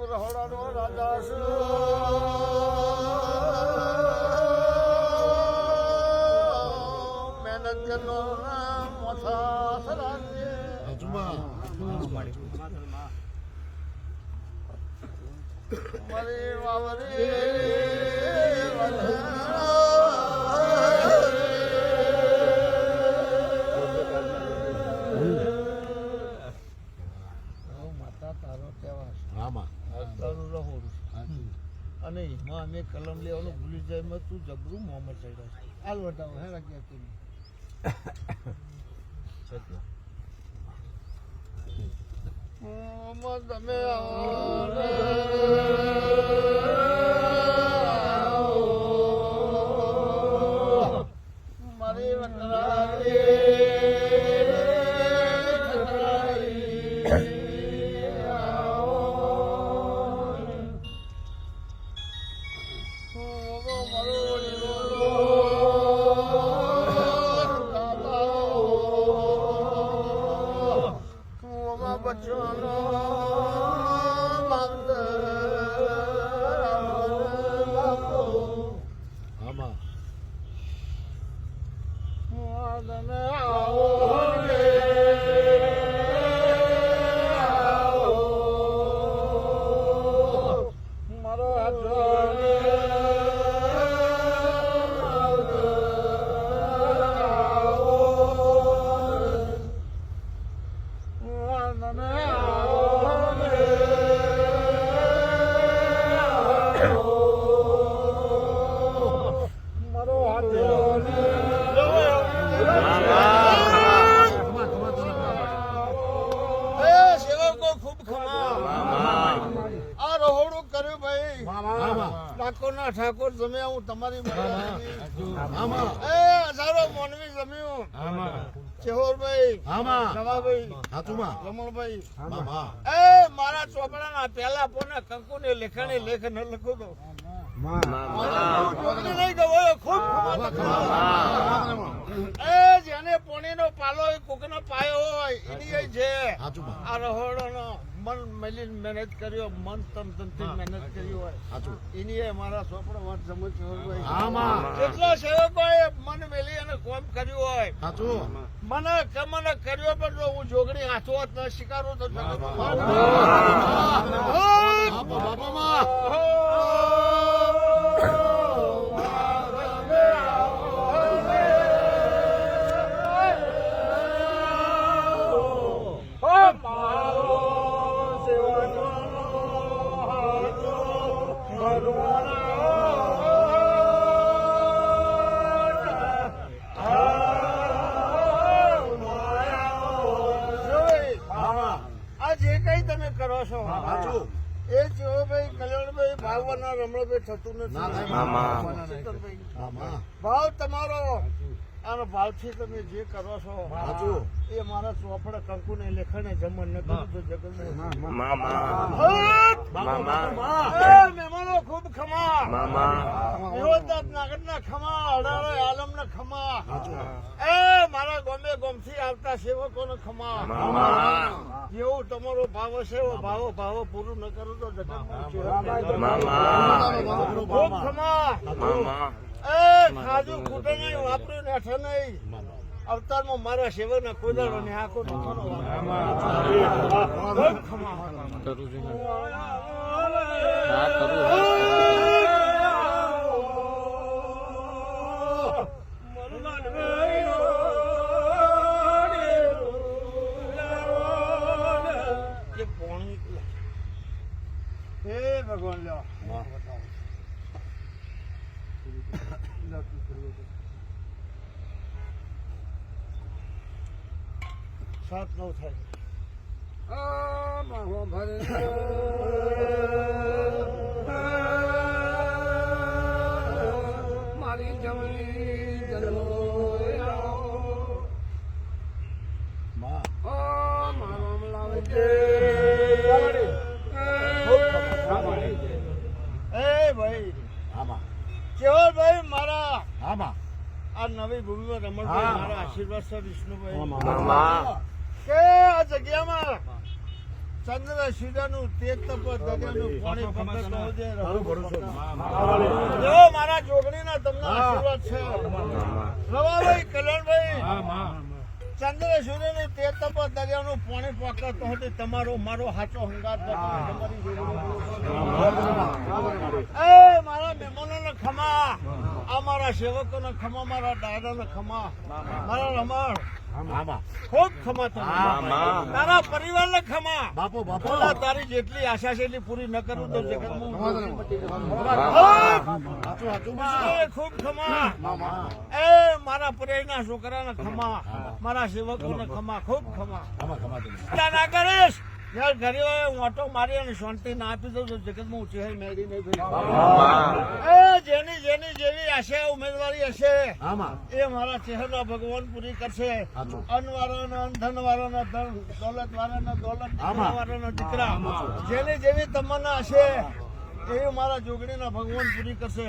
રહોડાનો રાજા છું મહેનત કરનો મોથા સરાજે મારી વાવરી અને એમાં અમે કલમ લેવાનું ભૂલી જાય તું જબરું મોહમ્મદ ચડ્યા હાલ વટાવો હે રાખ્યા તમે મારી ઠાકોર જમ્યા હું તમારી હજારો મોનવી જમ્યું ચેહોરભાઈ નવાભાઈ રમણભાઈ એ મારા ચોપડાના પેલા પોને કંકુ ને લેખણે લેખ ન લખું તો જેને પોણીનો પાલો કોકનો પાયો હોય એની છે આ રહોડોનો મન મળી મહેનત કર્યો મન તમતમથી મહેનત કરી હોય એની મારા ચોપડો વાત સમજ એટલા સેવકોએ મન મેલી અને કોમ કર્યું હોય મને કર્યો પણ જો હું જોગણી હાથો હાથ ન શીખારું તો થતું નથી ભાવ તમારો અને ભાવથી તમે જે કરો છો એ મારા ચોપડે કંકુ ને લેખને જમણ ન કરું તો જગત મહેમાનો ખૂબ ખમા નાગર ના ખમા અડાળો આલમ ના ખમા એ મારા ગોમે ગોમથી આવતા સેવકો ને ખમા જેવું તમારો ભાવ હશે એવો ભાવો પૂરું ન કરું તો જગત ખૂબ ખમા ખાધું ખૂટે નહીં વાપર્યું નેઠે નહીં અવતારમાં મારા સેવકના કોદાળો ને આખો હે ભગવાન લ્યો સાત નવ થાય મારી જમણી જન્મો કેવલભાઈ મારા આ નવી ભૂમિમાં રમણભાઈ મારા આશીર્વાદ છે વિષ્ણુભાઈ કે આ જગ્યામાં ચંદ્ર સૂર્યનું તેજ તપ દરિયાનું પાણી પકડતો હોજે જો મારા જોગણીના તમને આશીર્વાદ છે રવાભાઈ કલ્યાણભાઈ ચંદ્ર સૂર્યનું તેજ તપ દરિયાનું પાણી પકડતો હતો તમારો મારો સાચો હંગાત એ મારા મહેમાનોને ખમા આ મારા સેવકોને ખમા મારા દાદાને ખમા મારા રમણ ખૂબ ખમા તારા પરિવારને ખમા બાપો તારી જેટલી આશા છે એટલી પૂરી ન કરું તો ખૂબ ખમા એ મારા પરેશના છોકરાને ખમા મારા સેવકોને ખમા ખૂબ ખમા ના કરીશ યાર ઘરે ઓટો મારી અને શાંતિ ના આપી દઉં તો જગતમાં હું ચહેર મેળી નહીં એ જેની જેવી આશા ઉમેદવારી હશે એ મારા ચહેરા ભગવાન પૂરી કરશે અનવાળાનો ધન વાળાનો ધન દોલત વાળાનો દોલત વાળાનો દીકરા જેની જેવી તમન્ના હશે એ મારા જોગણીના ભગવાન પૂરી કરશે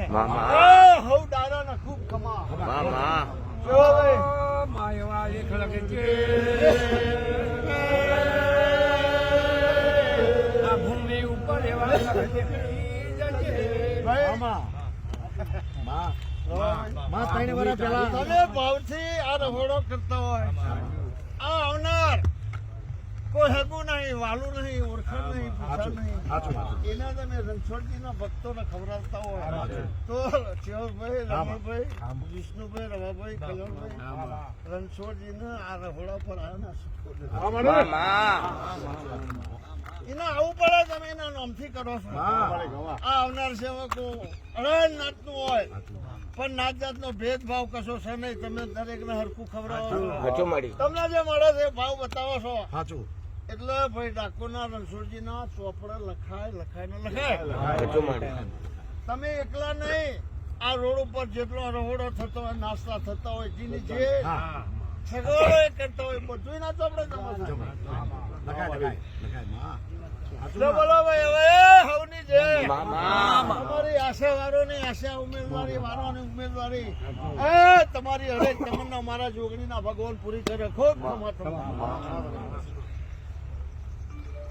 હવ દાદાના ખૂબ ખમા ભૂમિ ઉપર તમે ભાવથી આ રહોડો કરતા હોય આ આવનાર કોઈ હગું નહીં વાલું નહીં ઓળખાણ નહીં પૂછા નહીં એના તમે રણછોડજીના ભક્તોને ખવડાવતા હોય તો ચેવરભાઈ રમણભાઈ વિષ્ણુભાઈ રવાભાઈ કલ્યાણભાઈ રણછોડજીને આ રહોડા પર એના આવું પડે તમે એના નામથી કરો છો આ આવનાર સેવકો અઢાર નાતનું હોય પણ નાત જાતનો ભેદભાવ કશો છે નહીં તમે દરેકને હરખું ખવડાવો તમને જે મળે છે ભાવ બતાવો છો એટલે ભાઈ ડાકોરના રણછોડજીના ચોપડા લખાય તમે એકલા નહીં આ રોડ ઉપર જેટલો રહોડો થતો હોય નાસ્તા થતા હોય જેની જે સગવડો કરતા હોય બધું ના ચોપડે બોલો ભાઈ હવે હવની જે તમારી આશા વાળોની આશા ઉમેદવારી વાળોની ઉમેદવારી એ તમારી હરેક તમન્ના મારા જોગણીના ભગવાન પૂરી કરે ખૂબ